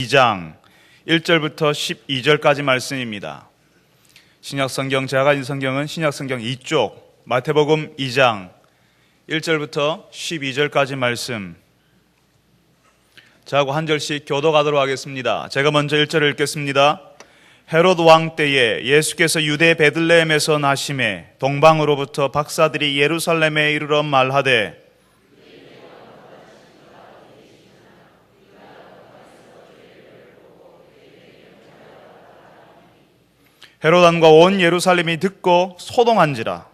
2장 1절부터 12절까지 말씀입니다. 신약성경, 제가 가진 성경은 신약성경 2쪽 마태복음 2장 1절부터 12절까지 말씀. 저하고 한 절씩 교도가도록 하겠습니다. 제가 먼저 1절을 읽겠습니다. 헤롯 왕 때에 예수께서 유대 베들레헴에서 나심에 동방으로부터 박사들이 예루살렘에 이르러 말하되 헤롯 왕과 온 예루살렘이 듣고 소동한지라.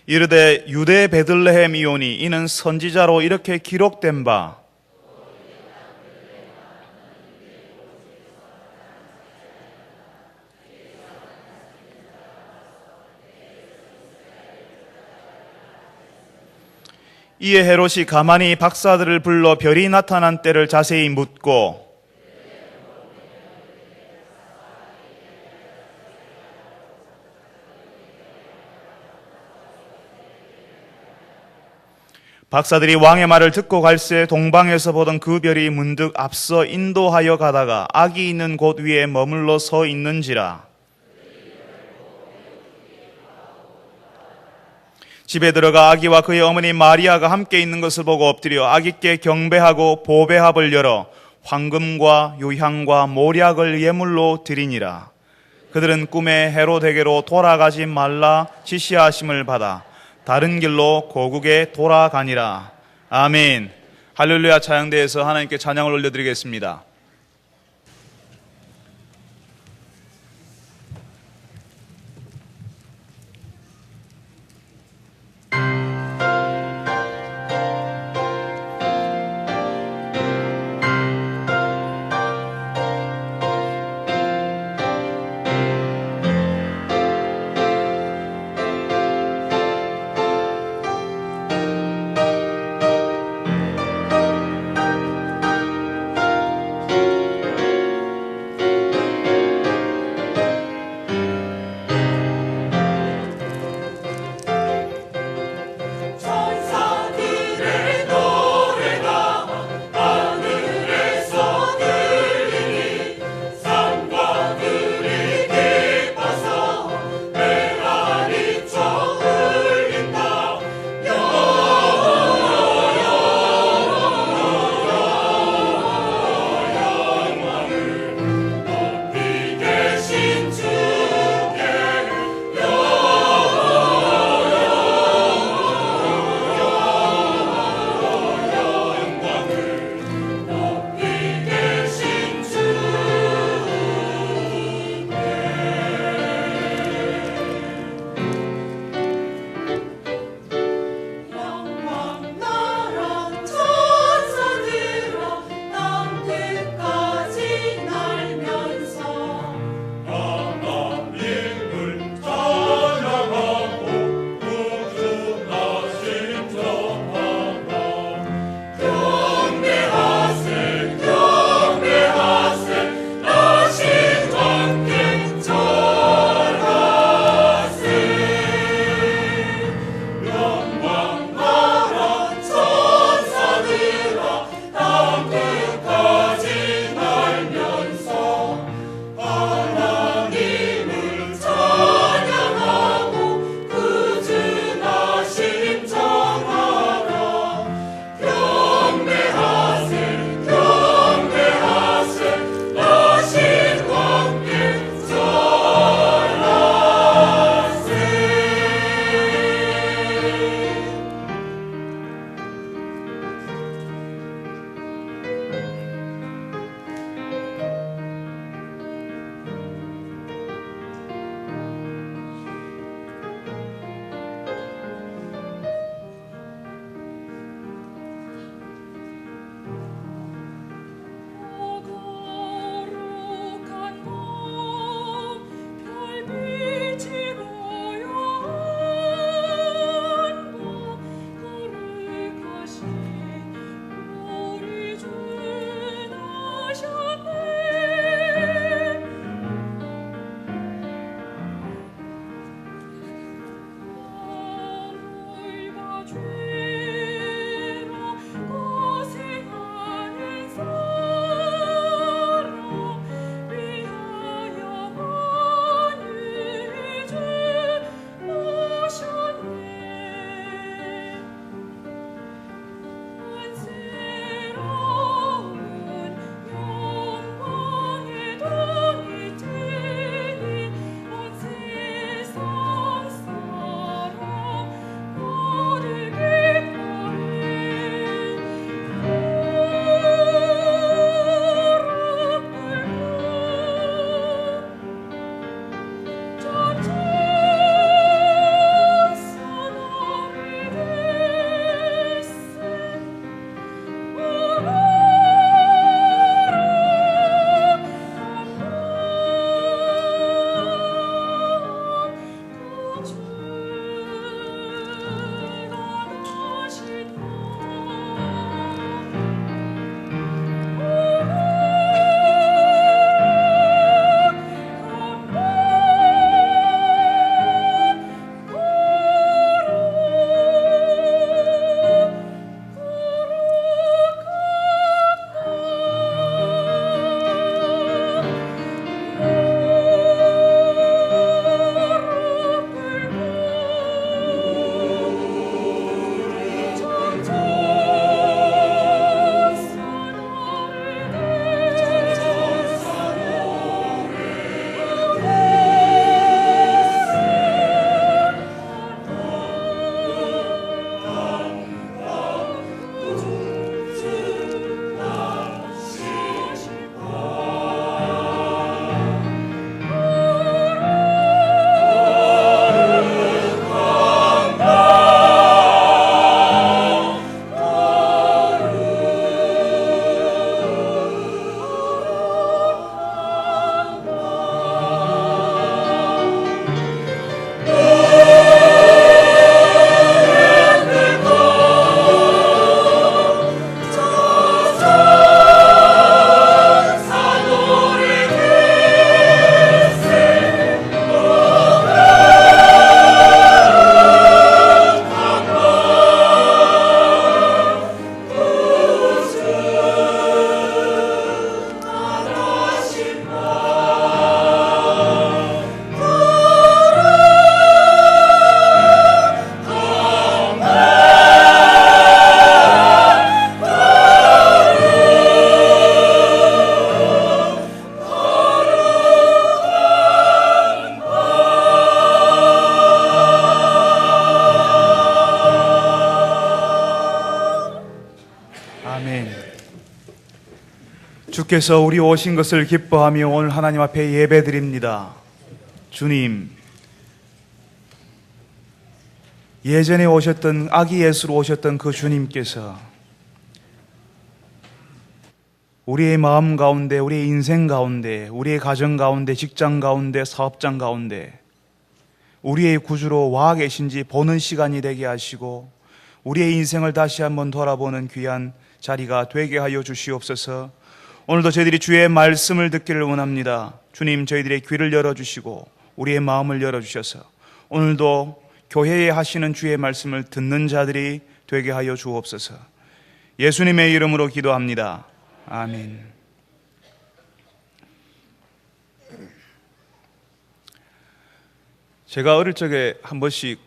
이르되 유대 베들레헴이오니 이는 선지자로 이렇게 기록된 바 이에 헤롯이 가만히 박사들을 불러 별이 나타난 때를 자세히 묻고 박사들이 왕의 말을 듣고 갈새 동방에서 보던 그 별이 문득 앞서 인도하여 가다가 악이 있는 곳 위에 머물러 서 있는지라. 집에 들어가 아기와 그의 어머니 마리아가 함께 있는 것을 보고 엎드려 아기께 경배하고 보배합을 열어 황금과 유향과 모략을 예물로 드리니라. 그들은 꿈에 헤롯에게로 돌아가지 말라 지시하심을 받아 다른 길로 고국에 돌아가니라. 아멘. 할렐루야. 찬양대에서 하나님께 찬양을 올려드리겠습니다. 주께서 우리 오신 것을 기뻐하며 오늘 하나님 앞에 예배드립니다. 주님, 예전에 오셨던 아기 예수로 오셨던 그 주님께서 우리의 마음 가운데, 우리의 인생 가운데, 우리의 가정 가운데, 직장 가운데, 사업장 가운데 우리의 구주로 와 계신지 보는 시간이 되게 하시고 우리의 인생을 다시 한번 돌아보는 귀한 자리가 되게 하여 주시옵소서. 오늘도 저희들이 주의 말씀을 듣기를 원합니다. 주님, 저희들의 귀를 열어주시고 우리의 마음을 열어주셔서 오늘도 교회에 하시는 주의 말씀을 듣는 자들이 되게 하여 주옵소서. 예수님의 이름으로 기도합니다. 아멘. 제가 어릴 적에 한 번씩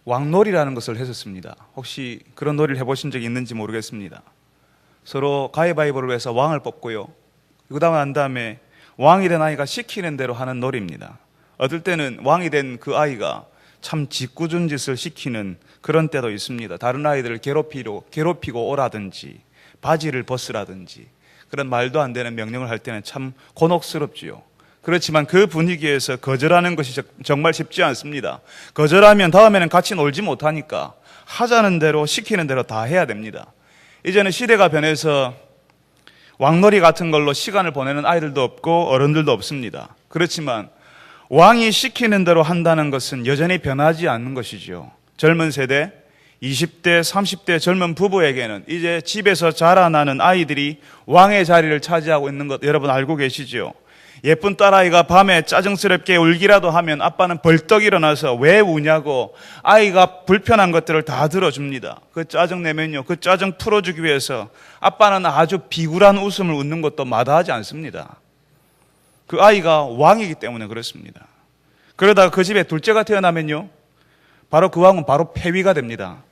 왕놀이라는 것을 했었습니다. 혹시 그런 놀이를 해보신 적이 있는지 모르겠습니다. 서로 가위바위보를 해서 왕을 뽑고요, 그다음 난 다음에 왕이 된 아이가 시키는 대로 하는 놀이입니다. 어떨 때는 왕이 된 그 아이가 참 짓궂은 짓을 시키는 그런 때도 있습니다. 다른 아이들을 괴롭히고 오라든지 바지를 벗으라든지 그런 말도 안 되는 명령을 할 때는 참 곤혹스럽지요. 그렇지만 그 분위기에서 거절하는 것이 정말 쉽지 않습니다. 거절하면 다음에는 같이 놀지 못하니까 하자는 대로, 시키는 대로 다 해야 됩니다. 이제는 시대가 변해서 왕놀이 같은 걸로 시간을 보내는 아이들도 없고 어른들도 없습니다. 그렇지만 왕이 시키는 대로 한다는 것은 여전히 변하지 않는 것이죠. 젊은 세대, 20대, 30대 젊은 부부에게는 이제 집에서 자라나는 아이들이 왕의 자리를 차지하고 있는 것 여러분 알고 계시죠? 예쁜 딸아이가 밤에 짜증스럽게 울기라도 하면 아빠는 벌떡 일어나서 왜 우냐고 아이가 불편한 것들을 다 들어줍니다. 그 짜증 내면요, 그 짜증 풀어주기 위해서 아빠는 아주 비굴한 웃음을 웃는 것도 마다하지 않습니다. 그 아이가 왕이기 때문에 그렇습니다. 그러다가 그 집에 둘째가 태어나면요, 바로 그 왕은 바로 폐위가 됩니다.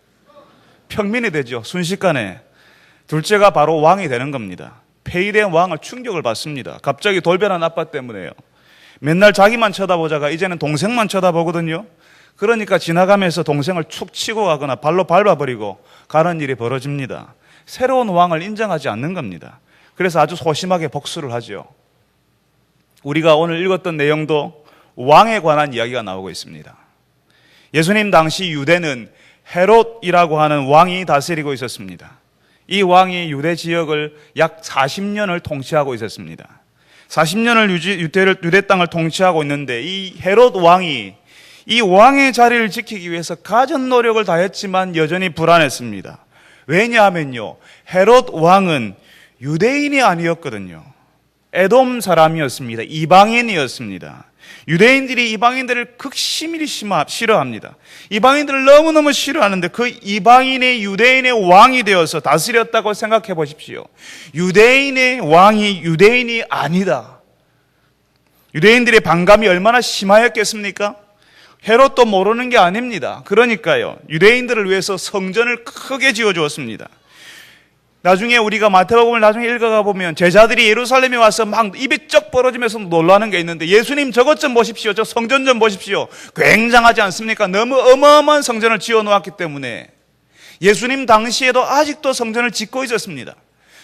평민이 되죠. 순식간에 둘째가 바로 왕이 되는 겁니다. 폐위된 왕을 충격을 받습니다. 갑자기 돌변한 아빠 때문에요. 맨날 자기만 쳐다보다가 이제는 동생만 쳐다보거든요. 그러니까 지나가면서 동생을 툭 치고 가거나 발로 밟아버리고 가는 일이 벌어집니다. 새로운 왕을 인정하지 않는 겁니다. 그래서 아주 소심하게 복수를 하죠. 우리가 오늘 읽었던 내용도 왕에 관한 이야기가 나오고 있습니다. 예수님 당시 유대는 헤롯이라고 하는 왕이 다스리고 있었습니다. 이 왕이 유대 지역을 약 40년을 통치하고 있었습니다. 40년을 유대 땅을 통치하고 있는데 이 헤롯 왕이 이 왕의 자리를 지키기 위해서 가진 노력을 다했지만 여전히 불안했습니다. 왜냐하면요, 헤롯 왕은 유대인이 아니었거든요. 에돔 사람이었습니다. 이방인이었습니다. 유대인들이 이방인들을 극심히 싫어합니다. 이방인들을 너무너무 싫어하는데 그 이방인의 유대인의 왕이 되어서 다스렸다고 생각해 보십시오. 유대인의 왕이 유대인이 아니다. 유대인들의 반감이 얼마나 심하였겠습니까? 헤롯도 모르는 게 아닙니다. 그러니까요, 유대인들을 위해서 성전을 크게 지어주었습니다. 나중에 우리가 마태복음을 나중에 읽어가 보면 제자들이 예루살렘에 와서 막 입이 쩍 벌어지면서 놀라는 게 있는데, 예수님 저것 좀 보십시오, 저 성전 좀 보십시오. 굉장하지 않습니까? 너무 어마어마한 성전을 지어 놓았기 때문에 예수님 당시에도 아직도 성전을 짓고 있었습니다.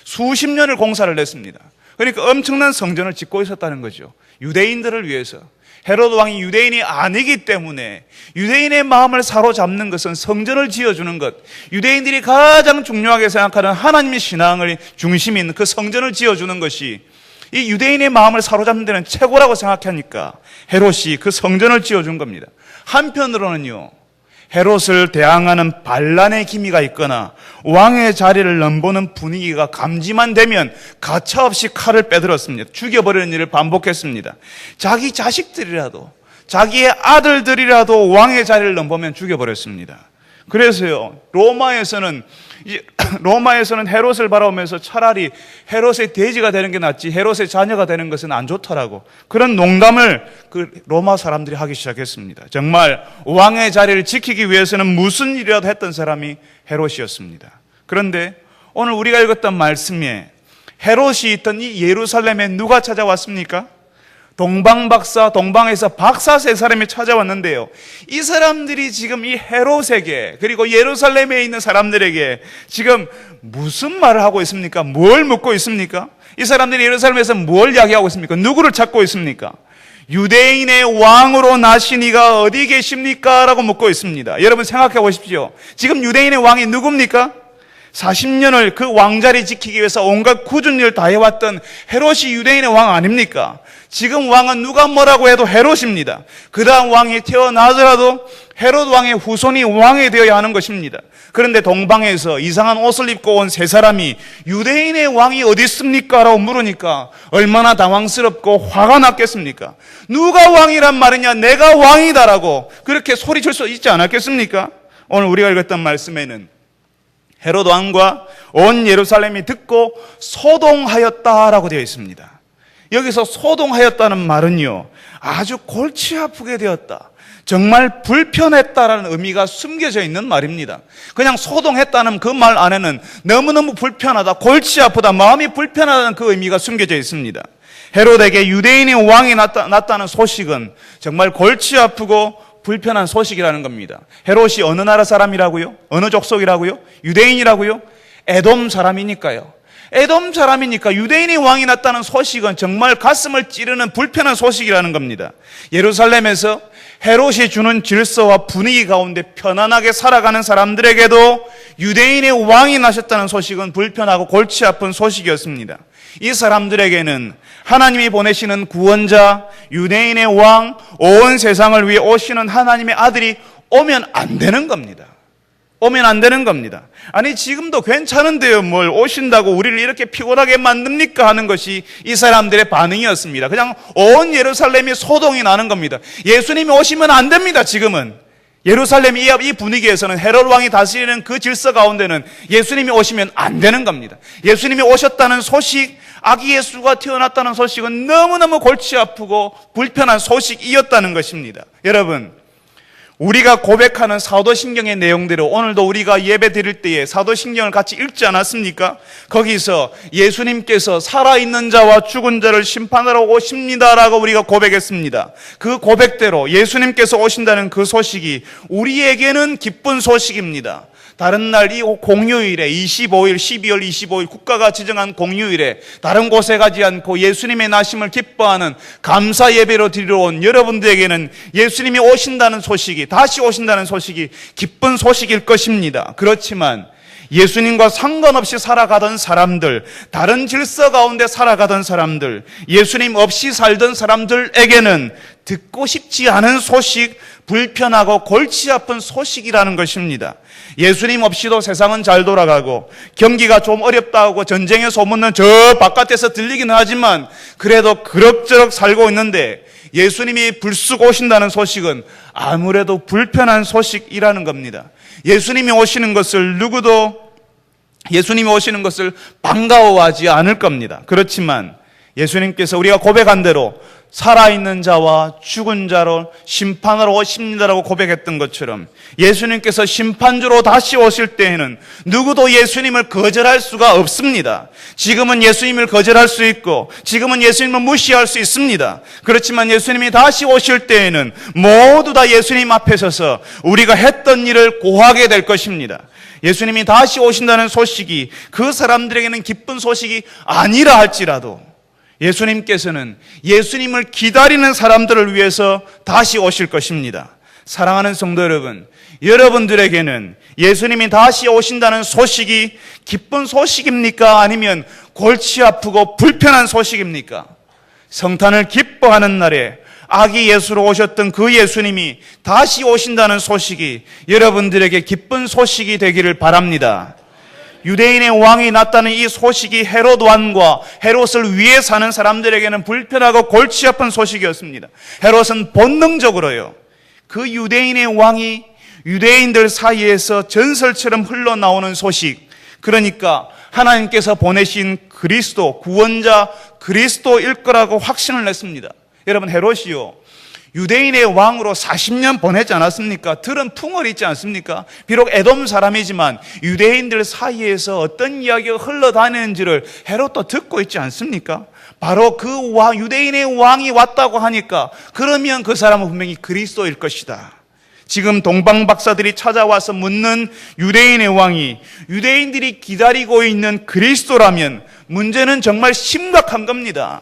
수십 년을 공사를 했습니다. 그러니까 엄청난 성전을 짓고 있었다는 거죠. 유대인들을 위해서. 헤롯 왕이 유대인이 아니기 때문에 유대인의 마음을 사로잡는 것은 성전을 지어주는 것, 유대인들이 가장 중요하게 생각하는 하나님의 신앙을 중심이 있는 그 성전을 지어주는 것이 이 유대인의 마음을 사로잡는 데는 최고라고 생각하니까 헤롯이 그 성전을 지어준 겁니다. 한편으로는요, 헤롯을 대항하는 반란의 기미가 있거나 왕의 자리를 넘보는 분위기가 감지만 되면 가차없이 칼을 빼들었습니다. 죽여버리는 일을 반복했습니다. 자기 자식들이라도, 자기의 아들들이라도 왕의 자리를 넘보면 죽여버렸습니다. 그래서요, 로마에서는 헤롯을 바라보면서 차라리 헤롯의 돼지가 되는 게 낫지 헤롯의 자녀가 되는 것은 안 좋더라고, 그런 농담을 그 로마 사람들이 하기 시작했습니다. 정말 왕의 자리를 지키기 위해서는 무슨 일이라도 했던 사람이 헤롯이었습니다. 그런데 오늘 우리가 읽었던 말씀에 헤롯이 있던 이 예루살렘에 누가 찾아왔습니까? 동방에서 박사 세 사람이 찾아왔는데요, 이 사람들이 지금 이 헤롯에게, 그리고 예루살렘에 있는 사람들에게 지금 무슨 말을 하고 있습니까? 뭘 묻고 있습니까? 이 사람들이 예루살렘에서 뭘 이야기하고 있습니까? 누구를 찾고 있습니까? 유대인의 왕으로 나신 이가 어디 계십니까? 라고 묻고 있습니다. 여러분 생각해 보십시오. 지금 유대인의 왕이 누굽니까? 40년을 그 왕자리 지키기 위해서 온갖 굳은 일 다 해왔던 헤롯이 유대인의 왕 아닙니까? 지금 왕은 누가 뭐라고 해도 헤롯입니다. 그 다음 왕이 태어나더라도 헤롯 왕의 후손이 왕이 되어야 하는 것입니다. 그런데 동방에서 이상한 옷을 입고 온 세 사람이 유대인의 왕이 어디 있습니까? 라고 물으니까 얼마나 당황스럽고 화가 났겠습니까? 누가 왕이란 말이냐? 내가 왕이다라고 그렇게 소리칠 수 있지 않았겠습니까? 오늘 우리가 읽었던 말씀에는 헤롯 왕과 온 예루살렘이 듣고 소동하였다라고 되어 있습니다. 여기서 소동하였다는 말은요, 아주 골치 아프게 되었다, 정말 불편했다라는 의미가 숨겨져 있는 말입니다. 그냥 소동했다는 그 말 안에는 너무너무 불편하다, 골치 아프다, 마음이 불편하다는 그 의미가 숨겨져 있습니다. 헤롯에게 유대인의 왕이 났다는 소식은 정말 골치 아프고 불편한 소식이라는 겁니다. 헤롯이 어느 나라 사람이라고요? 어느 족속이라고요? 유대인이라고요? 에돔 사람이니까요. 에돔 사람이니까 유대인의 왕이 났다는 소식은 정말 가슴을 찌르는 불편한 소식이라는 겁니다. 예루살렘에서 헤롯이 주는 질서와 분위기 가운데 편안하게 살아가는 사람들에게도 유대인의 왕이 나셨다는 소식은 불편하고 골치 아픈 소식이었습니다. 이 사람들에게는 하나님이 보내시는 구원자, 유대인의 왕, 온 세상을 위해 오시는 하나님의 아들이 오면 안 되는 겁니다. 오면 안 되는 겁니다. 아니 지금도 괜찮은데요, 뭘 오신다고 우리를 이렇게 피곤하게 만듭니까? 하는 것이 이 사람들의 반응이었습니다. 그냥 온 예루살렘이 소동이 나는 겁니다. 예수님이 오시면 안 됩니다. 지금은 예루살렘 이 분위기에서는 헤롯 왕이 다스리는 그 질서 가운데는 예수님이 오시면 안 되는 겁니다. 예수님이 오셨다는 소식, 아기 예수가 태어났다는 소식은 너무너무 골치 아프고 불편한 소식이었다는 것입니다. 여러분, 우리가 고백하는 사도신경의 내용대로 오늘도 우리가 예배 드릴 때에 사도신경을 같이 읽지 않았습니까? 거기서 예수님께서 살아있는 자와 죽은 자를 심판하러 오십니다라고 우리가 고백했습니다. 그 고백대로 예수님께서 오신다는 그 소식이 우리에게는 기쁜 소식입니다. 다른 날 이 공휴일에 25일 12월 25일 국가가 지정한 공휴일에 다른 곳에 가지 않고 예수님의 나심을 기뻐하는 감사 예배로 드리러 온 여러분들에게는 예수님이 오신다는 소식이, 다시 오신다는 소식이 기쁜 소식일 것입니다. 그렇지만 예수님과 상관없이 살아가던 사람들, 다른 질서 가운데 살아가던 사람들, 예수님 없이 살던 사람들에게는 듣고 싶지 않은 소식, 불편하고 골치 아픈 소식이라는 것입니다. 예수님 없이도 세상은 잘 돌아가고 경기가 좀 어렵다고 전쟁의 소문은 저 바깥에서 들리기는 하지만 그래도 그럭저럭 살고 있는데 예수님이 불쑥 오신다는 소식은 아무래도 불편한 소식이라는 겁니다. 예수님이 오시는 것을 누구도 예수님이 오시는 것을 반가워하지 않을 겁니다. 그렇지만 예수님께서 우리가 고백한 대로 살아있는 자와 죽은 자로 심판하러 오십니다라고 고백했던 것처럼 예수님께서 심판주로 다시 오실 때에는 누구도 예수님을 거절할 수가 없습니다. 지금은 예수님을 거절할 수 있고 지금은 예수님을 무시할 수 있습니다. 그렇지만 예수님이 다시 오실 때에는 모두 다 예수님 앞에 서서 우리가 했던 일을 고하게 될 것입니다. 예수님이 다시 오신다는 소식이 그 사람들에게는 기쁜 소식이 아니라 할지라도 예수님께서는 예수님을 기다리는 사람들을 위해서 다시 오실 것입니다. 사랑하는 성도 여러분, 여러분들에게는 예수님이 다시 오신다는 소식이 기쁜 소식입니까? 아니면 골치 아프고 불편한 소식입니까? 성탄을 기뻐하는 날에 아기 예수로 오셨던 그 예수님이 다시 오신다는 소식이 여러분들에게 기쁜 소식이 되기를 바랍니다. 유대인의 왕이 났다는 이 소식이 헤롯 왕과 헤롯을 위해 사는 사람들에게는 불편하고 골치 아픈 소식이었습니다. 헤롯은 본능적으로요, 그 유대인의 왕이 유대인들 사이에서 전설처럼 흘러나오는 소식, 그러니까 하나님께서 보내신 그리스도, 구원자 그리스도일 거라고 확신을 냈습니다. 여러분, 헤롯이요, 유대인의 왕으로 40년 보냈지 않았습니까? 들은 풍월이 있지 않습니까? 비록 에돔 사람이지만 유대인들 사이에서 어떤 이야기가 흘러다니는지를 헤롯도 듣고 있지 않습니까? 바로 그 유대인의 왕이 왔다고 하니까 그러면 그 사람은 분명히 그리스도일 것이다. 지금 동방 박사들이 찾아와서 묻는 유대인의 왕이 유대인들이 기다리고 있는 그리스도라면 문제는 정말 심각한 겁니다.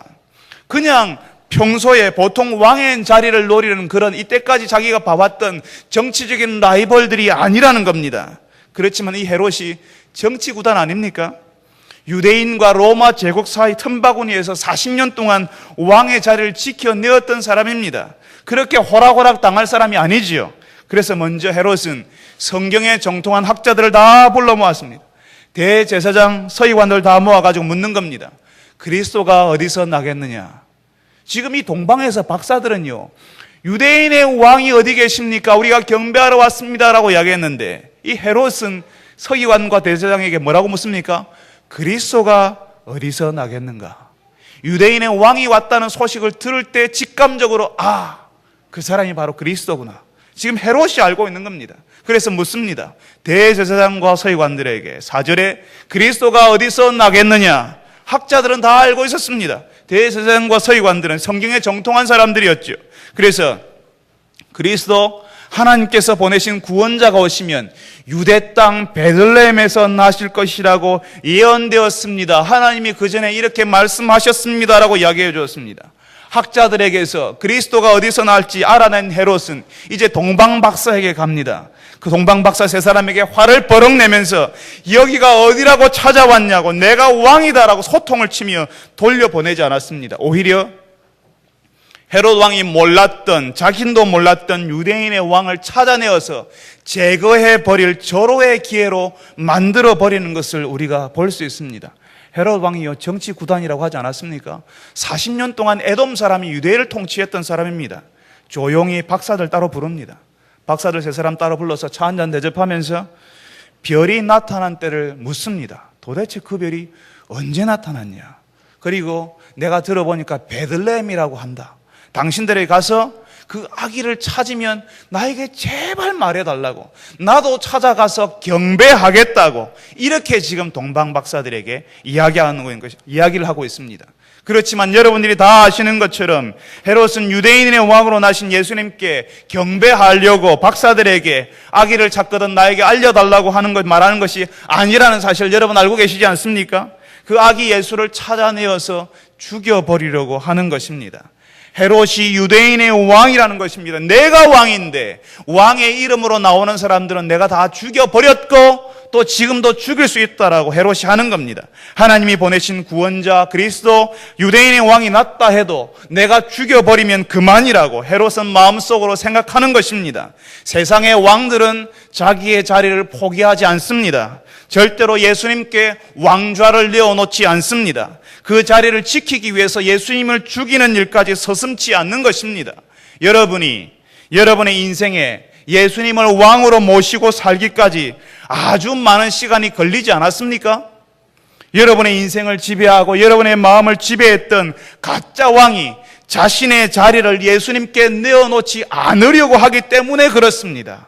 그냥 평소에 보통 왕의 자리를 노리는 그런 이때까지 자기가 봐왔던 정치적인 라이벌들이 아니라는 겁니다. 그렇지만 이 헤롯이 정치 구단 아닙니까? 유대인과 로마 제국 사이 틈바구니에서 40년 동안 왕의 자리를 지켜내었던 사람입니다. 그렇게 호락호락 당할 사람이 아니지요. 그래서 먼저 헤롯은 성경에 정통한 학자들을 다 불러 모았습니다. 대제사장 서기관들 다 모아가지고 묻는 겁니다. 그리스도가 어디서 나겠느냐? 지금 이 동방에서 박사들은요, 유대인의 왕이 어디 계십니까? 우리가 경배하러 왔습니다라고 이야기했는데, 이 헤롯은 서기관과 대제사장에게 뭐라고 묻습니까? 그리스도가 어디서 나겠는가? 유대인의 왕이 왔다는 소식을 들을 때 직감적으로 그 사람이 바로 그리스도구나. 지금 헤롯이 알고 있는 겁니다. 그래서 묻습니다. 대제사장과 서기관들에게 4절에 그리스도가 어디서 나겠느냐? 학자들은 다 알고 있었습니다. 대제사장과 서기관들은 성경에 정통한 사람들이었죠. 그래서 그리스도 하나님께서 보내신 구원자가 오시면 유대 땅 베들레헴에서 나실 것이라고 예언되었습니다. 하나님이 그 전에 이렇게 말씀하셨습니다라고 이야기해 주었습니다. 학자들에게서 그리스도가 어디서 나올지 알아낸 헤롯은 이제 동방박사에게 갑니다. 그 동방박사 세 사람에게 화를 버럭 내면서 여기가 어디라고 찾아왔냐고, 내가 왕이다라고 소통을 치며 돌려보내지 않았습니다. 오히려 헤롯 왕이 몰랐던, 자신도 몰랐던 유대인의 왕을 찾아내어서 제거해버릴 절호의 기회로 만들어버리는 것을 우리가 볼 수 있습니다. 헤롯 왕이요, 정치 구단이라고 하지 않았습니까? 40년 동안 에돔 사람이 유대를 통치했던 사람입니다. 조용히 박사들 따로 부릅니다. 박사들 세 사람 따로 불러서 차 한잔 대접하면서 별이 나타난 때를 묻습니다. 도대체 그 별이 언제 나타났냐? 그리고 내가 들어보니까 베들레헴이라고 한다. 당신들에게 가서 그 아기를 찾으면 나에게 제발 말해달라고, 나도 찾아가서 경배하겠다고, 이렇게 지금 동방 박사들에게 이야기를 하고 있습니다. 그렇지만 여러분들이 다 아시는 것처럼 헤롯은 유대인의 왕으로 나신 예수님께 경배하려고 박사들에게 아기를 찾거든 나에게 알려달라고 하는 것, 말하는 것이 아니라는 사실을 여러분 알고 계시지 않습니까? 그 아기 예수를 찾아내어서 죽여버리려고 하는 것입니다. 헤롯이 유대인의 왕이라는 것입니다. 내가 왕인데 왕의 이름으로 나오는 사람들은 내가 다 죽여버렸고 또 지금도 죽일 수 있다라고 헤롯이 하는 겁니다. 하나님이 보내신 구원자 그리스도 유대인의 왕이 났다 해도 내가 죽여버리면 그만이라고 헤롯은 마음속으로 생각하는 것입니다. 세상의 왕들은 자기의 자리를 포기하지 않습니다. 절대로 예수님께 왕좌를 내어놓지 않습니다. 그 자리를 지키기 위해서 예수님을 죽이는 일까지 서슴지 않는 것입니다. 여러분이 여러분의 인생에 예수님을 왕으로 모시고 살기까지 아주 많은 시간이 걸리지 않았습니까? 여러분의 인생을 지배하고 여러분의 마음을 지배했던 가짜 왕이 자신의 자리를 예수님께 내어놓지 않으려고 하기 때문에 그렇습니다.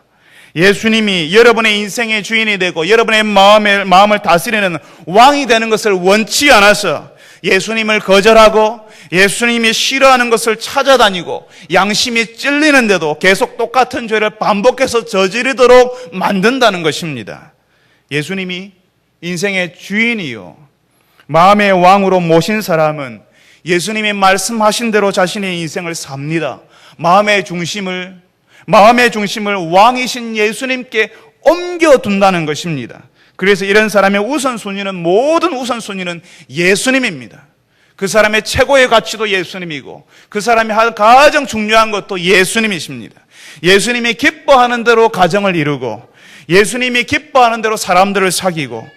예수님이 여러분의 인생의 주인이 되고 여러분의 마음을 다스리는 왕이 되는 것을 원치 않아서 예수님을 거절하고 예수님이 싫어하는 것을 찾아다니고 양심이 찔리는데도 계속 똑같은 죄를 반복해서 저지르도록 만든다는 것입니다. 예수님이 인생의 주인이요 마음의 왕으로 모신 사람은 예수님이 말씀하신 대로 자신의 인생을 삽니다. 마음의 중심을 왕이신 예수님께 옮겨둔다는 것입니다. 그래서 이런 사람의 모든 우선순위는 예수님입니다. 그 사람의 최고의 가치도 예수님이고 그 사람이 가장 중요한 것도 예수님이십니다. 예수님이 기뻐하는 대로 가정을 이루고 예수님이 기뻐하는 대로 사람들을 사귀고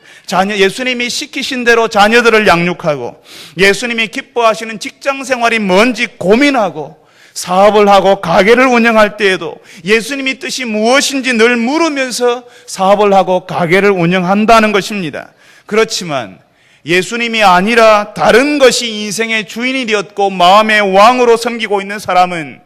예수님이 시키신 대로 자녀들을 양육하고 예수님이 기뻐하시는 직장 생활이 뭔지 고민하고 사업을 하고 가게를 운영할 때에도 예수님이 뜻이 무엇인지 늘 물으면서 사업을 하고 가게를 운영한다는 것입니다. 그렇지만 예수님이 아니라 다른 것이 인생의 주인이 되었고 마음의 왕으로 섬기고 있는 사람은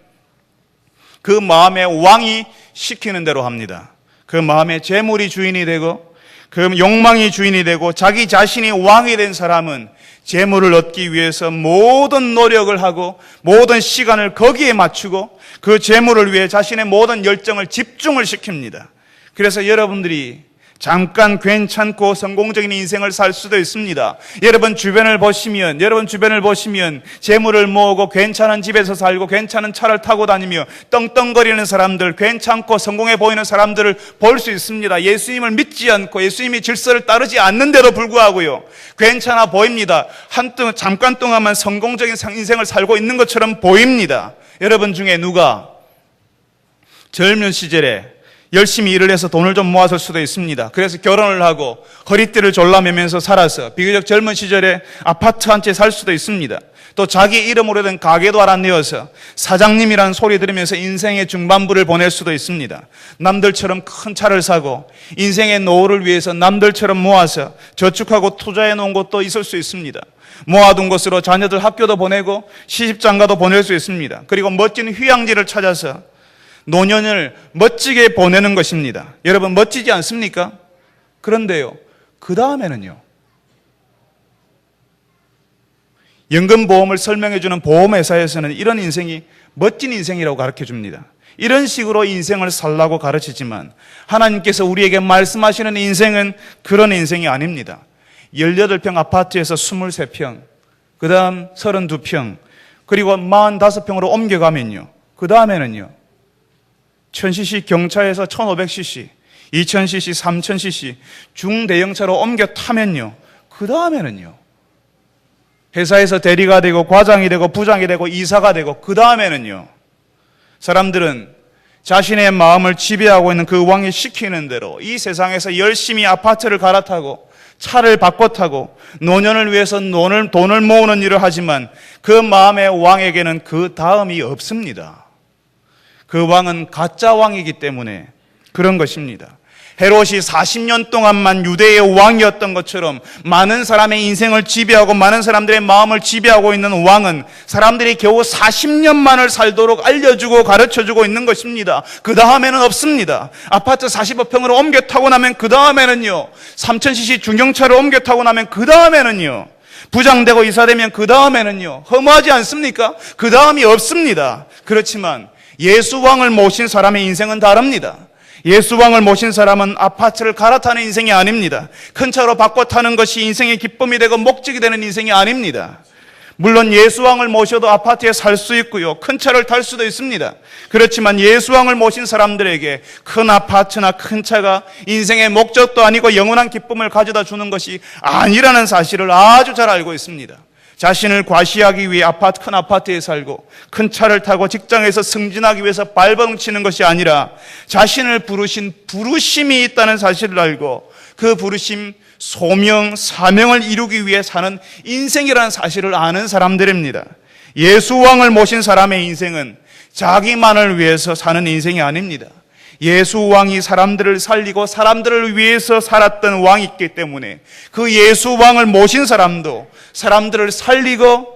그 마음의 왕이 시키는 대로 합니다. 그 마음의 재물이 주인이 되고 그 욕망이 주인이 되고 자기 자신이 왕이 된 사람은 재물을 얻기 위해서 모든 노력을 하고 모든 시간을 거기에 맞추고 그 재물을 위해 자신의 모든 열정을 집중을 시킵니다. 그래서 여러분들이 잠깐 괜찮고 성공적인 인생을 살 수도 있습니다. 여러분 주변을 보시면 재물을 모으고 괜찮은 집에서 살고 괜찮은 차를 타고 다니며 떵떵거리는 사람들, 괜찮고 성공해 보이는 사람들을 볼 수 있습니다. 예수님을 믿지 않고 예수님의 질서를 따르지 않는데도 불구하고요, 괜찮아 보입니다. 잠깐 동안만 성공적인 인생을 살고 있는 것처럼 보입니다. 여러분 중에 누가 젊은 시절에 열심히 일을 해서 돈을 좀 모았을 수도 있습니다. 그래서 결혼을 하고 허리띠를 졸라매면서 살아서 비교적 젊은 시절에 아파트 한 채 살 수도 있습니다. 또 자기 이름으로 된 가게도 하나 내어서 사장님이라는 소리 들으면서 인생의 중반부를 보낼 수도 있습니다. 남들처럼 큰 차를 사고 인생의 노후를 위해서 남들처럼 모아서 저축하고 투자해 놓은 것도 있을 수 있습니다. 모아둔 것으로 자녀들 학교도 보내고 시집장가도 보낼 수 있습니다. 그리고 멋진 휴양지를 찾아서 노년을 멋지게 보내는 것입니다. 여러분 멋지지 않습니까? 그런데요, 그 다음에는요, 연금보험을 설명해주는 보험회사에서는 이런 인생이 멋진 인생이라고 가르쳐줍니다. 이런 식으로 인생을 살라고 가르치지만 하나님께서 우리에게 말씀하시는 인생은 그런 인생이 아닙니다. 18평 아파트에서 23평, 그 다음 32평, 그리고 45평으로 옮겨가면요, 그 다음에는요, 1000cc 경차에서 1500cc, 2000cc, 3000cc 중대형차로 옮겨 타면요, 그 다음에는요, 회사에서 대리가 되고 과장이 되고 부장이 되고 이사가 되고, 그 다음에는요, 사람들은 자신의 마음을 지배하고 있는 그 왕이 시키는 대로 이 세상에서 열심히 아파트를 갈아타고 차를 바꿔 타고 노년을 위해서 돈을 모으는 일을 하지만 그 마음의 왕에게는 그 다음이 없습니다. 그 왕은 가짜 왕이기 때문에 그런 것입니다. 헤롯이 40년 동안만 유대의 왕이었던 것처럼 많은 사람의 인생을 지배하고 많은 사람들의 마음을 지배하고 있는 왕은 사람들이 겨우 40년만을 살도록 알려주고 가르쳐주고 있는 것입니다. 그 다음에는 없습니다. 아파트 45평으로 옮겨 타고 나면 그 다음에는요, 3000cc 중형차로 옮겨 타고 나면 그 다음에는요, 부장되고 이사되면 그 다음에는요, 허무하지 않습니까? 그 다음이 없습니다. 그렇지만 예수왕을 모신 사람의 인생은 다릅니다. 예수왕을 모신 사람은 아파트를 갈아타는 인생이 아닙니다. 큰 차로 바꿔 타는 것이 인생의 기쁨이 되고 목적이 되는 인생이 아닙니다. 물론 예수왕을 모셔도 아파트에 살 수 있고요, 큰 차를 탈 수도 있습니다. 그렇지만 예수왕을 모신 사람들에게 큰 아파트나 큰 차가 인생의 목적도 아니고 영원한 기쁨을 가져다 주는 것이 아니라는 사실을 아주 잘 알고 있습니다. 자신을 과시하기 위해 큰 아파트에 살고 큰 차를 타고 직장에서 승진하기 위해서 발버둥치는 것이 아니라 자신을 부르신 부르심이 있다는 사실을 알고 그 부르심, 소명, 사명을 이루기 위해 사는 인생이라는 사실을 아는 사람들입니다. 예수왕을 모신 사람의 인생은 자기만을 위해서 사는 인생이 아닙니다. 예수왕이 사람들을 살리고 사람들을 위해서 살았던 왕이기 때문에 그 예수왕을 모신 사람도 사람들을 살리고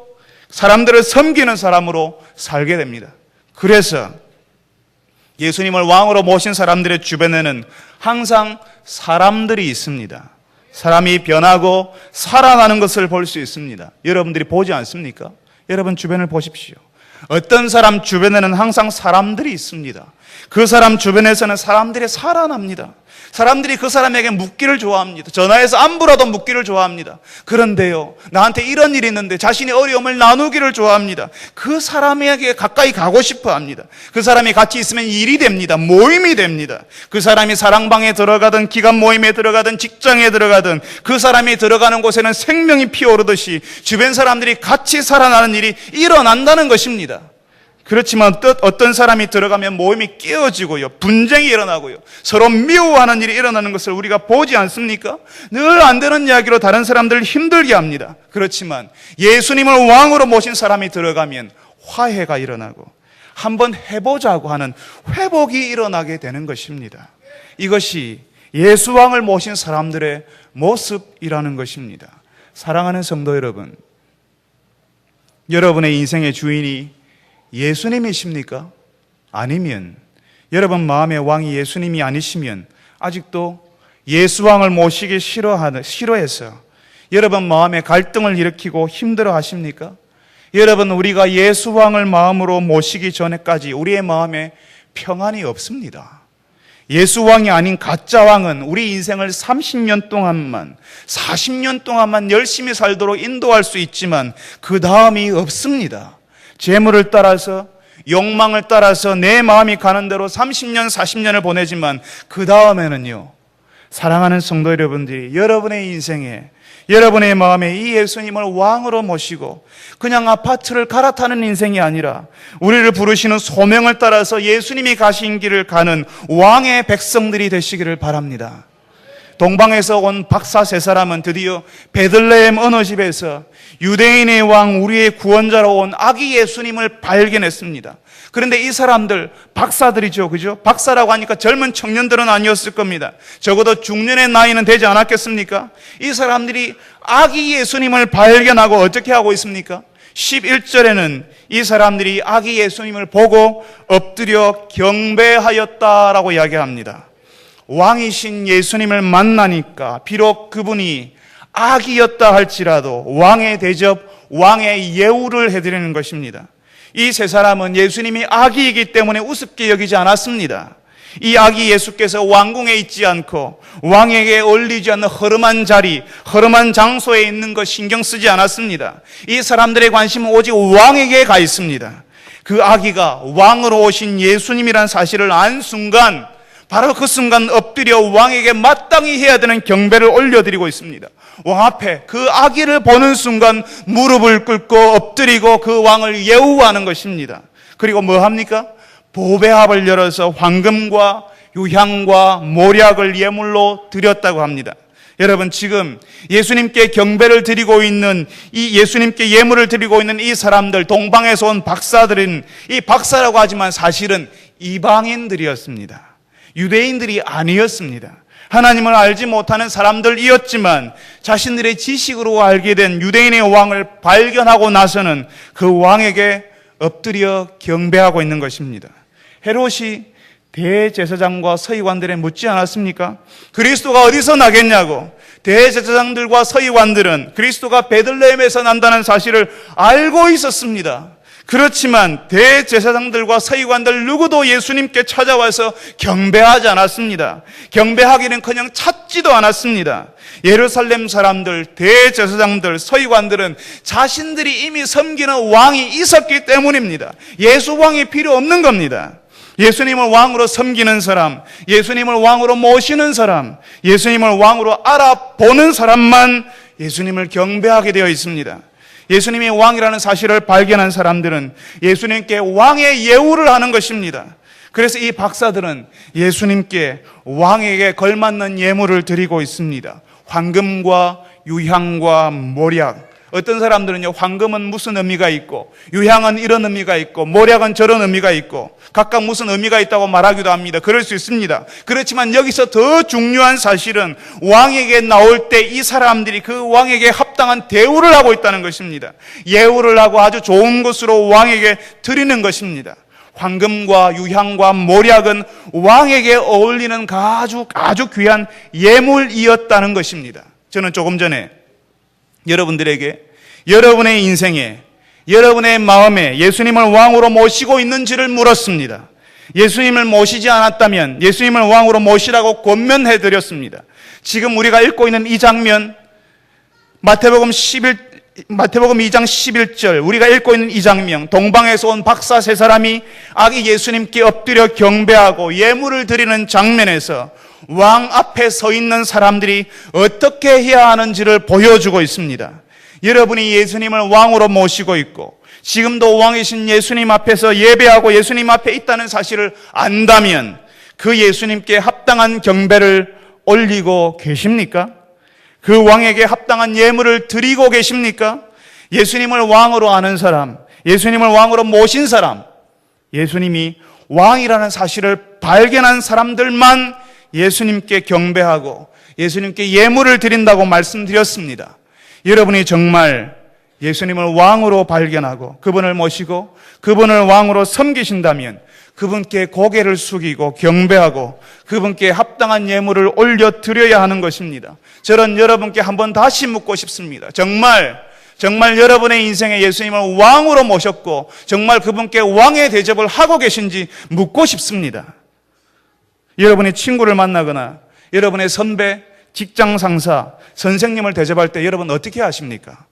사람들을 섬기는 사람으로 살게 됩니다. 그래서 예수님을 왕으로 모신 사람들의 주변에는 항상 사람들이 있습니다. 사람이 변하고 살아나는 것을 볼 수 있습니다. 여러분들이 보지 않습니까? 여러분 주변을 보십시오. 어떤 사람 주변에는 항상 사람들이 있습니다. 그 사람 주변에서는 사람들이 살아납니다. 사람들이 그 사람에게 묻기를 좋아합니다. 전화해서 안부라도 묻기를 좋아합니다. 그런데요, 나한테 이런 일이 있는데 자신의 어려움을 나누기를 좋아합니다. 그 사람에게 가까이 가고 싶어 합니다. 그 사람이 같이 있으면 일이 됩니다. 모임이 됩니다. 그 사람이 사랑방에 들어가든 기관 모임에 들어가든 직장에 들어가든 그 사람이 들어가는 곳에는 생명이 피어오르듯이 주변 사람들이 같이 살아나는 일이 일어난다는 것입니다. 그렇지만 어떤 사람이 들어가면 모임이 깨어지고요, 분쟁이 일어나고요, 서로 미워하는 일이 일어나는 것을 우리가 보지 않습니까? 늘 안 되는 이야기로 다른 사람들을 힘들게 합니다. 그렇지만 예수님을 왕으로 모신 사람이 들어가면 화해가 일어나고 한번 해보자고 하는 회복이 일어나게 되는 것입니다. 이것이 예수왕을 모신 사람들의 모습이라는 것입니다. 사랑하는 성도 여러분, 여러분의 인생의 주인이 예수님이십니까? 아니면 여러분 마음의 왕이 예수님이 아니시면 아직도 예수왕을 모시기 싫어해서 여러분 마음에 갈등을 일으키고 힘들어 하십니까? 여러분, 우리가 예수 왕을 마음으로 모시기 전에까지 우리의 마음에 평안이 없습니다. 예수 왕이 아닌 가짜 왕은 우리 인생을 30년 동안만, 40년 동안만 열심히 살도록 인도할 수 있지만 그 다음이 없습니다. 재물을 따라서, 욕망을 따라서 내 마음이 가는 대로 30년, 40년을 보내지만 그 다음에는요, 사랑하는 성도 여러분들이 여러분의 인생에, 여러분의 마음에 이 예수님을 왕으로 모시고 그냥 아파트를 갈아타는 인생이 아니라 우리를 부르시는 소명을 따라서 예수님이 가신 길을 가는 왕의 백성들이 되시기를 바랍니다. 동방에서 온 박사 세 사람은 드디어 베들레헴 어느 집에서 유대인의 왕, 우리의 구원자로 온 아기 예수님을 발견했습니다. 그런데 이 사람들 박사들이죠, 그죠? 박사라고 하니까 젊은 청년들은 아니었을 겁니다. 적어도 중년의 나이는 되지 않았겠습니까? 이 사람들이 아기 예수님을 발견하고 어떻게 하고 있습니까? 11절에는 이 사람들이 아기 예수님을 보고 엎드려 경배하였다라고 이야기합니다. 왕이신 예수님을 만나니까 비록 그분이 아기였다 할지라도 왕의 대접, 왕의 예우를 해드리는 것입니다. 이 세 사람은 예수님이 아기이기 때문에 우습게 여기지 않았습니다. 이 아기 예수께서 왕궁에 있지 않고 왕에게 어울리지 않는 허름한 자리, 허름한 장소에 있는 것 신경 쓰지 않았습니다. 이 사람들의 관심은 오직 왕에게 가 있습니다. 그 아기가 왕으로 오신 예수님이란 사실을 안 순간, 바로 그 순간 엎드려 왕에게 마땅히 해야 되는 경배를 올려드리고 있습니다. 왕 앞에 그 아기를 보는 순간 무릎을 꿇고 엎드리고 그 왕을 예우하는 것입니다. 그리고 뭐 합니까? 보배합을 열어서 황금과 유향과 모략을 예물로 드렸다고 합니다. 여러분, 지금 예수님께 경배를 드리고 있는, 이 예수님께 예물을 드리고 있는 이 사람들, 동방에서 온 박사들은, 이 박사라고 하지만 사실은 이방인들이었습니다. 유대인들이 아니었습니다. 하나님을 알지 못하는 사람들이었지만 자신들의 지식으로 알게 된 유대인의 왕을 발견하고 나서는 그 왕에게 엎드려 경배하고 있는 것입니다. 헤롯이 대제사장과 서기관들에 묻지 않았습니까? 그리스도가 어디서 나겠냐고. 대제사장들과 서기관들은 그리스도가 베들레헴에서 난다는 사실을 알고 있었습니다. 그렇지만 대제사장들과 서기관들 누구도 예수님께 찾아와서 경배하지 않았습니다. 경배하기는커녕 찾지도 않았습니다. 예루살렘 사람들, 대제사장들, 서기관들은 자신들이 이미 섬기는 왕이 있었기 때문입니다. 예수 왕이 필요 없는 겁니다. 예수님을 왕으로 섬기는 사람, 예수님을 왕으로 모시는 사람, 예수님을 왕으로 알아보는 사람만 예수님을 경배하게 되어 있습니다. 예수님이 왕이라는 사실을 발견한 사람들은 예수님께 왕의 예우를 하는 것입니다. 그래서 이 박사들은 예수님께 왕에게 걸맞는 예물을 드리고 있습니다. 황금과 유향과 모략. 어떤 사람들은요, 황금은 무슨 의미가 있고, 유향은 이런 의미가 있고, 모략은 저런 의미가 있고, 각각 무슨 의미가 있다고 말하기도 합니다. 그럴 수 있습니다. 그렇지만 여기서 더 중요한 사실은 왕에게 나올 때 이 사람들이 그 왕에게 합당한 대우를 하고 있다는 것입니다. 예우를 하고 아주 좋은 것으로 왕에게 드리는 것입니다. 황금과 유향과 모략은 왕에게 어울리는 아주 귀한 예물이었다는 것입니다. 저는 조금 전에 여러분들에게 여러분의 인생에, 여러분의 마음에 예수님을 왕으로 모시고 있는지를 물었습니다. 예수님을 모시지 않았다면 예수님을 왕으로 모시라고 권면해드렸습니다. 지금 우리가 읽고 있는 이 장면, 마태복음 2장 11절, 우리가 읽고 있는 이 장면, 동방에서 온 박사 세 사람이 아기 예수님께 엎드려 경배하고 예물을 드리는 장면에서 왕 앞에 서 있는 사람들이 어떻게 해야 하는지를 보여주고 있습니다. 여러분이 예수님을 왕으로 모시고 있고 지금도 왕이신 예수님 앞에서 예배하고 예수님 앞에 있다는 사실을 안다면 그 예수님께 합당한 경배를 올리고 계십니까? 그 왕에게 합당한 예물을 드리고 계십니까? 예수님을 왕으로 아는 사람, 예수님을 왕으로 모신 사람, 예수님이 왕이라는 사실을 발견한 사람들만 예수님께 경배하고 예수님께 예물을 드린다고 말씀드렸습니다. 여러분이 정말 예수님을 왕으로 발견하고 그분을 모시고 그분을 왕으로 섬기신다면 그분께 고개를 숙이고 경배하고 그분께 합당한 예물을 올려드려야 하는 것입니다. 저는 여러분께 한번 다시 묻고 싶습니다. 정말 정말 여러분의 인생에 예수님을 왕으로 모셨고 정말 그분께 왕의 대접을 하고 계신지 묻고 싶습니다. 여러분이 친구를 만나거나 여러분의 선배, 직장 상사, 선생님을 대접할 때 여러분 어떻게 하십니까?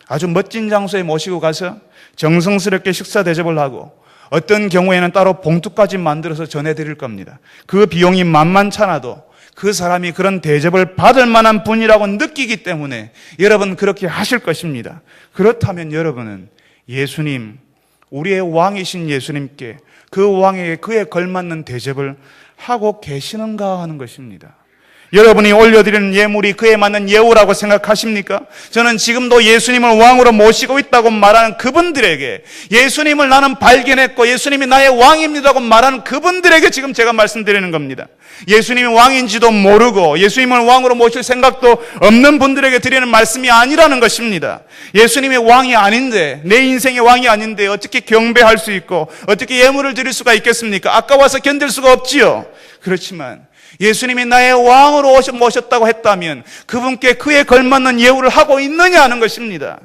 아주 멋진 장소에 모시고 가서 정성스럽게 식사 대접을 하고 어떤 경우에는 따로 봉투까지 만들어서 전해드릴 겁니다. 그 비용이 만만찮아도 그 사람이 그런 대접을 받을 만한 분이라고 느끼기 때문에 여러분 그렇게 하실 것입니다. 그렇다면 여러분은 예수님, 우리의 왕이신 예수님께 그 왕에게 그에 걸맞는 대접을 하고 계시는가 하는 것입니다. 여러분이 올려드리는 예물이 그에 맞는 예우라고 생각하십니까? 저는 지금도 예수님을 왕으로 모시고 있다고 말하는 그분들에게, 예수님을 나는 발견했고 예수님이 나의 왕입니다고 말하는 그분들에게 지금 제가 말씀드리는 겁니다. 예수님이 왕인지도 모르고 예수님을 왕으로 모실 생각도 없는 분들에게 드리는 말씀이 아니라는 것입니다. 예수님이 왕이 아닌데, 내 인생의 왕이 아닌데 어떻게 경배할 수 있고 어떻게 예물을 드릴 수가 있겠습니까? 아까워서 견딜 수가 없지요. 그렇지만 예수님이 나의 왕으로 모셨다고 했다면 그분께 그에 걸맞는 예우를 하고 있느냐 하는 것입니다.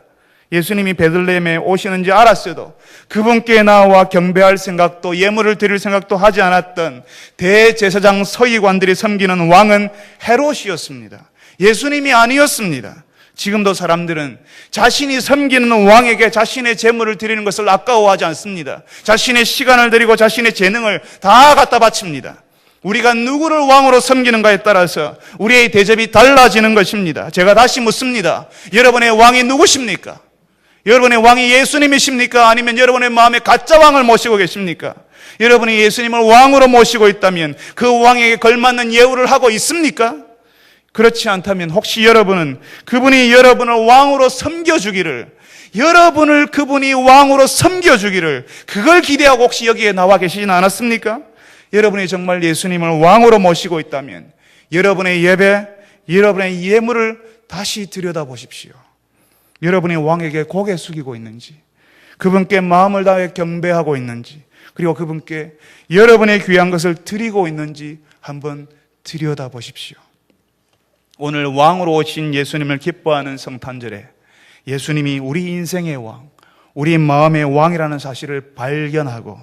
예수님이 베들레헴에 오시는지 알았어도 그분께 나와 경배할 생각도 예물을 드릴 생각도 하지 않았던 대제사장 서기관들이 섬기는 왕은 헤롯이었습니다. 예수님이 아니었습니다. 지금도 사람들은 자신이 섬기는 왕에게 자신의 재물을 드리는 것을 아까워하지 않습니다. 자신의 시간을 드리고 자신의 재능을 다 갖다 바칩니다. 우리가 누구를 왕으로 섬기는가에 따라서 우리의 대접이 달라지는 것입니다. 제가 다시 묻습니다. 여러분의 왕이 누구십니까? 여러분의 왕이 예수님이십니까? 아니면 여러분의 마음에 가짜 왕을 모시고 계십니까? 여러분이 예수님을 왕으로 모시고 있다면 그 왕에게 걸맞는 예우를 하고 있습니까? 그렇지 않다면 혹시 여러분은 그분이 여러분을 왕으로 섬겨주기를, 여러분을 그분이 왕으로 섬겨주기를 그걸 기대하고 혹시 여기에 나와 계시진 않았습니까? 여러분이 정말 예수님을 왕으로 모시고 있다면 여러분의 예배, 여러분의 예물을 다시 들여다보십시오. 여러분이 왕에게 고개 숙이고 있는지, 그분께 마음을 다해 경배하고 있는지, 그리고 그분께 여러분의 귀한 것을 드리고 있는지 한번 들여다보십시오. 오늘 왕으로 오신 예수님을 기뻐하는 성탄절에 예수님이 우리 인생의 왕, 우리 마음의 왕이라는 사실을 발견하고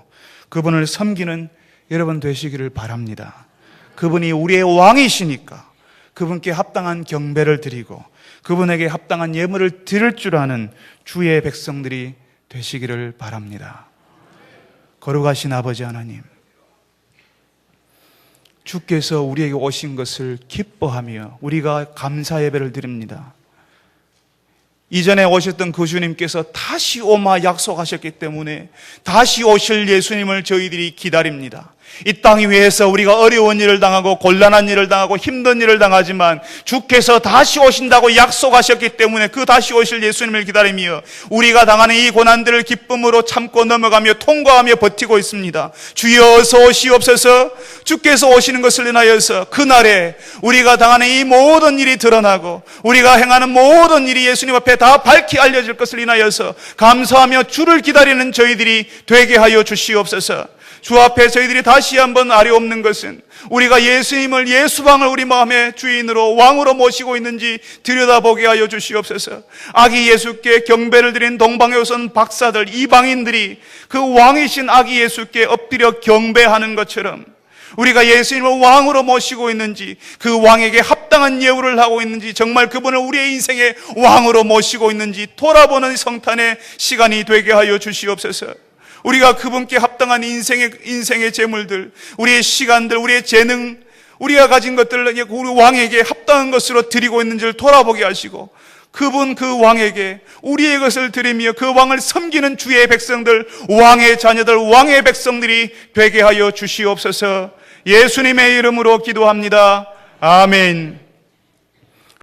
그분을 섬기는 여러분 되시기를 바랍니다. 그분이 우리의 왕이시니까 그분께 합당한 경배를 드리고 그분에게 합당한 예물을 드릴 줄 아는 주의 백성들이 되시기를 바랍니다. 거룩하신 아버지 하나님, 주께서 우리에게 오신 것을 기뻐하며 우리가 감사 예배를 드립니다. 이전에 오셨던 그 주님께서 다시 오마 약속하셨기 때문에 다시 오실 예수님을 저희들이 기다립니다. 이 땅 위에서 우리가 어려운 일을 당하고 곤란한 일을 당하고 힘든 일을 당하지만 주께서 다시 오신다고 약속하셨기 때문에 그 다시 오실 예수님을 기다리며 우리가 당하는 이 고난들을 기쁨으로 참고 넘어가며 통과하며 버티고 있습니다. 주여 어서 오시옵소서. 주께서 오시는 것을 인하여서 그날에 우리가 당하는 이 모든 일이 드러나고 우리가 행하는 모든 일이 예수님 앞에 다 밝히 알려질 것을 인하여서 감사하며 주를 기다리는 저희들이 되게 하여 주시옵소서. 주 앞에 저희들이 다시 한번 아뢰옵는 것은 우리가 예수님을, 예수방을 우리 마음의 주인으로 왕으로 모시고 있는지 들여다보게 하여 주시옵소서. 아기 예수께 경배를 드린 동방에 오선 박사들, 이방인들이 그 왕이신 아기 예수께 엎드려 경배하는 것처럼 우리가 예수님을 왕으로 모시고 있는지, 그 왕에게 합당한 예우를 하고 있는지, 정말 그분을 우리의 인생의 왕으로 모시고 있는지 돌아보는 성탄의 시간이 되게 하여 주시옵소서. 우리가 그분께 합당한 인생의 재물들, 우리의 시간들, 우리의 재능, 우리가 가진 것들을 우리 왕에게 합당한 것으로 드리고 있는지를 돌아보게 하시고 그분 그 왕에게 우리의 것을 드리며 그 왕을 섬기는 주의 백성들, 왕의 자녀들, 왕의 백성들이 되게 하여 주시옵소서. 예수님의 이름으로 기도합니다. 아멘.